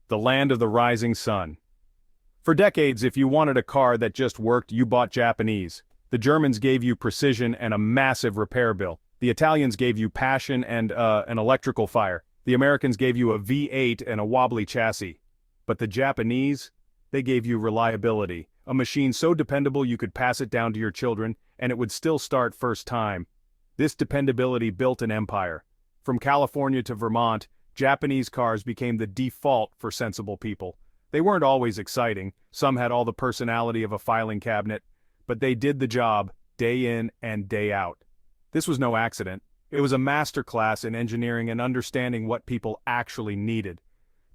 the land of the rising sun. For decades, if you wanted a car that just worked, you bought Japanese. The Germans gave you precision and a massive repair bill. The Italians gave you passion and an electrical fire. The Americans gave you a V8 and a wobbly chassis. But the Japanese, they gave you reliability, a machine so dependable you could pass it down to your children, and it would still start first time. This dependability built an empire. From California to Vermont, Japanese cars became the default for sensible people. They weren't always exciting, some had all the personality of a filing cabinet, but they did the job, day in and day out. This was no accident. It was a masterclass in engineering and understanding what people actually needed.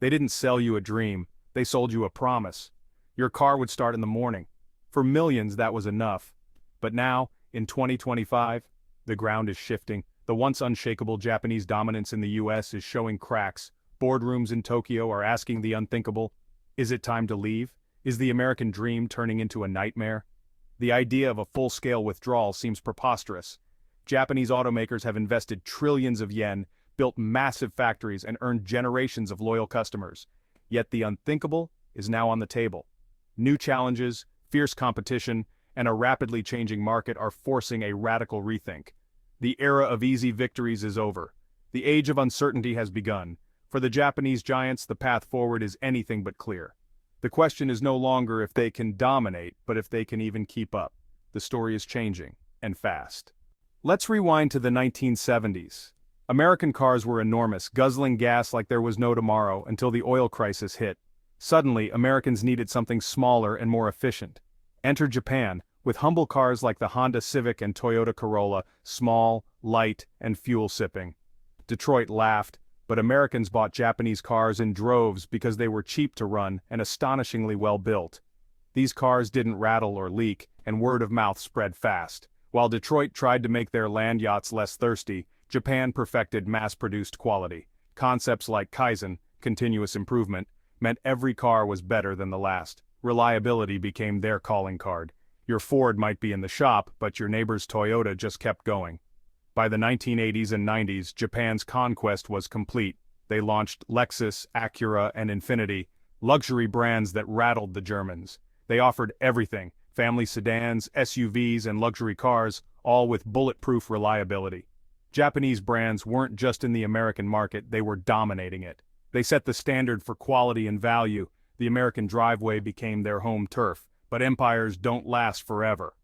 They didn't sell you a dream, they sold you a promise. Your car would start in the morning. For millions, that was enough. But now, in 2025, the ground is shifting. The once unshakable Japanese dominance in the US is showing cracks. Boardrooms in Tokyo are asking the unthinkable. Is it time to leave? Is the American dream turning into a nightmare? The idea of a full-scale withdrawal seems preposterous. Japanese automakers have invested trillions of yen, built massive factories, and earned generations of loyal customers. Yet the unthinkable is now on the table. New challenges, fierce competition, and a rapidly changing market are forcing a radical rethink. The era of easy victories is over. The age of uncertainty has begun. For the Japanese giants, the path forward is anything but clear. The question is no longer if they can dominate, but if they can even keep up. The story is changing, and fast. Let's rewind to the 1970s. American cars were enormous, guzzling gas like there was no tomorrow until the oil crisis hit. Suddenly, Americans needed something smaller and more efficient. Enter Japan, with humble cars like the Honda Civic and Toyota Corolla, small, light, and fuel-sipping. Detroit laughed, but Americans bought Japanese cars in droves because they were cheap to run and astonishingly well built. These cars didn't rattle or leak, and word of mouth spread fast. While Detroit tried to make their land yachts less thirsty, Japan perfected mass-produced quality. Concepts like Kaizen, continuous improvement, meant every car was better than the last. Reliability became their calling card. Your Ford might be in the shop, but your neighbor's Toyota just kept going. By the 1980s and 90s, Japan's conquest was complete. They launched Lexus, Acura, and Infiniti, luxury brands that rattled the Germans. They offered everything: family sedans, SUVs, and luxury cars, all with bulletproof reliability. Japanese brands weren't just in the American market, they were dominating it. They set the standard for quality and value. The American driveway became their home turf, but empires don't last forever.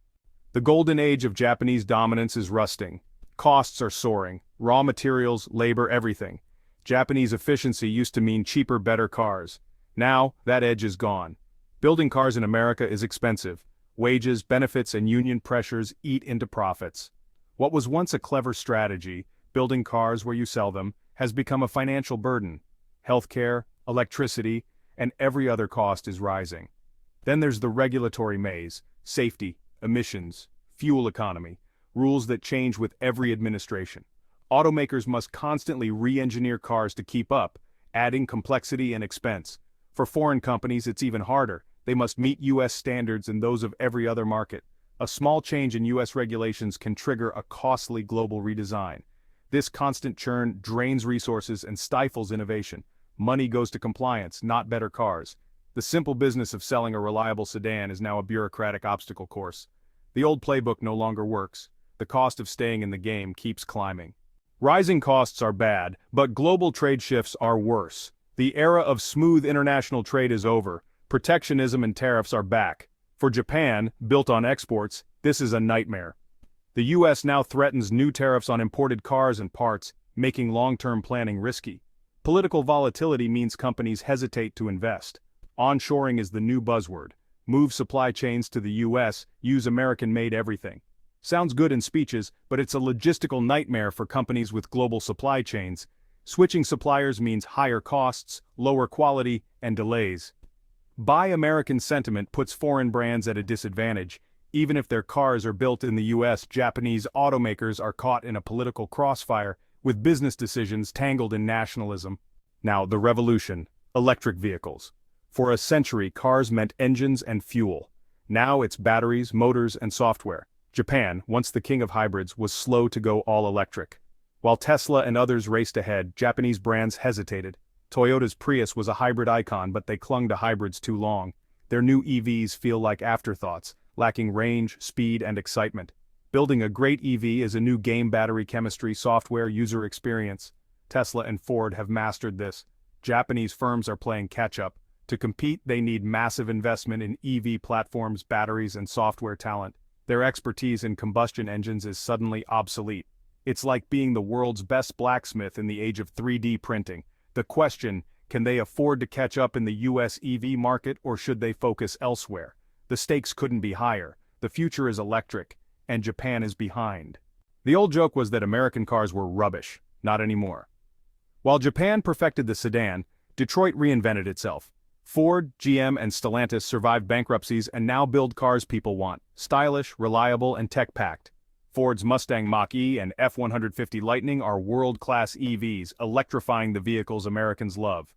The golden age of Japanese dominance is rusting. Costs are soaring, raw materials, labor, everything. Japanese efficiency used to mean cheaper, better cars. Now, that edge is gone. Building cars in America is expensive. Wages, benefits, and union pressures eat into profits. What was once a clever strategy, building cars where you sell them, has become a financial burden. Healthcare, electricity, and every other cost is rising. Then there's the regulatory maze: safety, emissions, fuel economy, rules that change with every administration. Automakers must constantly re-engineer cars to keep up, adding complexity and expense. For foreign companies, it's even harder. They must meet US standards and those of every other market. A small change in US regulations can trigger a costly global redesign. This constant churn drains resources and stifles innovation. Money goes to compliance, not better cars. The simple business of selling a reliable sedan is now a bureaucratic obstacle course. The old playbook no longer works. The cost of staying in the game keeps climbing. Rising costs are bad, but global trade shifts are worse. The era of smooth international trade is over. Protectionism and tariffs are back. For Japan, built on exports, this is a nightmare. The US now threatens new tariffs on imported cars and parts, making long-term planning risky. Political volatility means companies hesitate to invest. Onshoring is the new buzzword. Move supply chains to the US, use American-made everything. Sounds good in speeches, but it's a logistical nightmare for companies with global supply chains. Switching suppliers means higher costs, lower quality, and delays. Buy American sentiment puts foreign brands at a disadvantage. Even if their cars are built in the US, Japanese automakers are caught in a political crossfire, with business decisions tangled in nationalism. Now, the revolution: electric vehicles. For a century, cars meant engines and fuel. Now it's batteries, motors, and software. Japan, once the king of hybrids, was slow to go all electric. While Tesla and others raced ahead, Japanese brands hesitated. Toyota's Prius was a hybrid icon, but they clung to hybrids too long. Their new EVs feel like afterthoughts, lacking range, speed, and excitement. Building a great EV is a new game: battery chemistry, software, user experience. Tesla and Ford have mastered this. Japanese firms are playing catch-up. To compete, they need massive investment in EV platforms, batteries, and software talent. Their expertise in combustion engines is suddenly obsolete. It's like being the world's best blacksmith in the age of 3D printing. The question: can they afford to catch up in the US EV market, or should they focus elsewhere? The stakes couldn't be higher. The future is electric, and Japan is behind. The old joke was that American cars were rubbish. Not anymore. While Japan perfected the sedan, Detroit reinvented itself. Ford, GM, and Stellantis survived bankruptcies and now build cars people want: stylish, reliable, and tech-packed. Ford's Mustang Mach-E and F-150 Lightning are world-class EVs, electrifying the vehicles Americans love.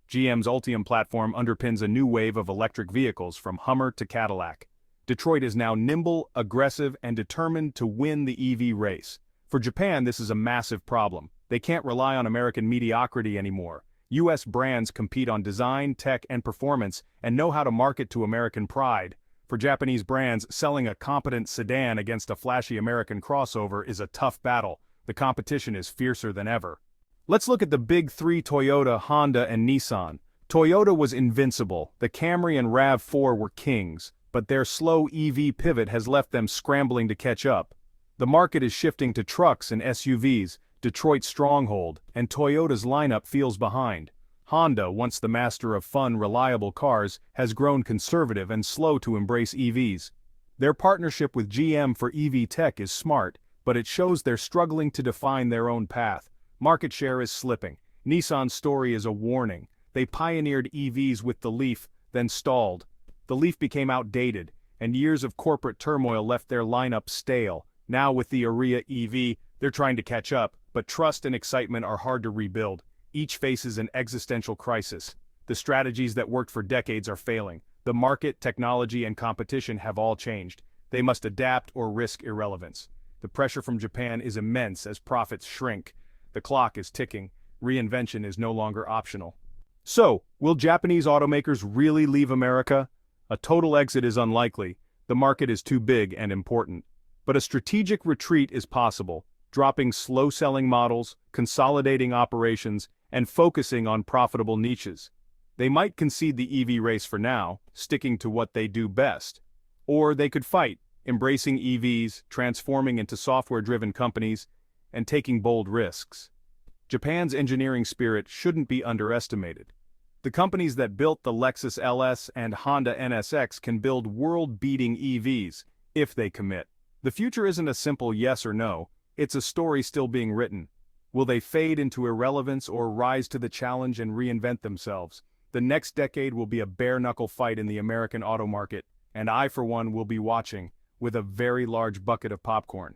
GM's Ultium platform underpins a new wave of electric vehicles from Hummer to Cadillac. Detroit is now nimble, aggressive, and determined to win the EV race. For Japan, this is a massive problem. They can't rely on American mediocrity anymore. US brands compete on design, tech, and performance, and know how to market to American pride. For Japanese brands, selling a competent sedan against a flashy American crossover is a tough battle. The competition is fiercer than ever. Let's look at the big three: Toyota, Honda, and Nissan. Toyota was invincible. The Camry and RAV4 were kings, but their slow EV pivot has left them scrambling to catch up. The market is shifting to trucks and SUVs, Detroit's stronghold, and Toyota's lineup feels behind. Honda, once the master of fun, reliable cars, has grown conservative and slow to embrace EVs. Their partnership with GM for EV tech is smart, but it shows they're struggling to define their own path. Market share is slipping. Nissan's story is a warning. They pioneered EVs with the Leaf, then stalled. The Leaf became outdated, and years of corporate turmoil left their lineup stale. Now with the Ariya EV, they're trying to catch up, but trust and excitement are hard to rebuild. Each faces an existential crisis. The strategies that worked for decades are failing. The market, technology, and competition have all changed. They must adapt or risk irrelevance. The pressure from Japan is immense as profits shrink. The clock is ticking. Reinvention is no longer optional. So, will Japanese automakers really leave America? A total exit is unlikely. The market is too big and important. But a strategic retreat is possible, dropping slow-selling models, consolidating operations, and focusing on profitable niches. They might concede the EV race for now, sticking to what they do best. Or they could fight, embracing EVs, transforming into software-driven companies, and taking bold risks. Japan's engineering spirit shouldn't be underestimated. The companies that built the Lexus LS and Honda NSX can build world-beating EVs, if they commit. The future isn't a simple yes or no, it's a story still being written. Will they fade into irrelevance or rise to the challenge and reinvent themselves? The next decade will be a bare-knuckle fight in the American auto market, and I, for one, will be watching with a very large bucket of popcorn.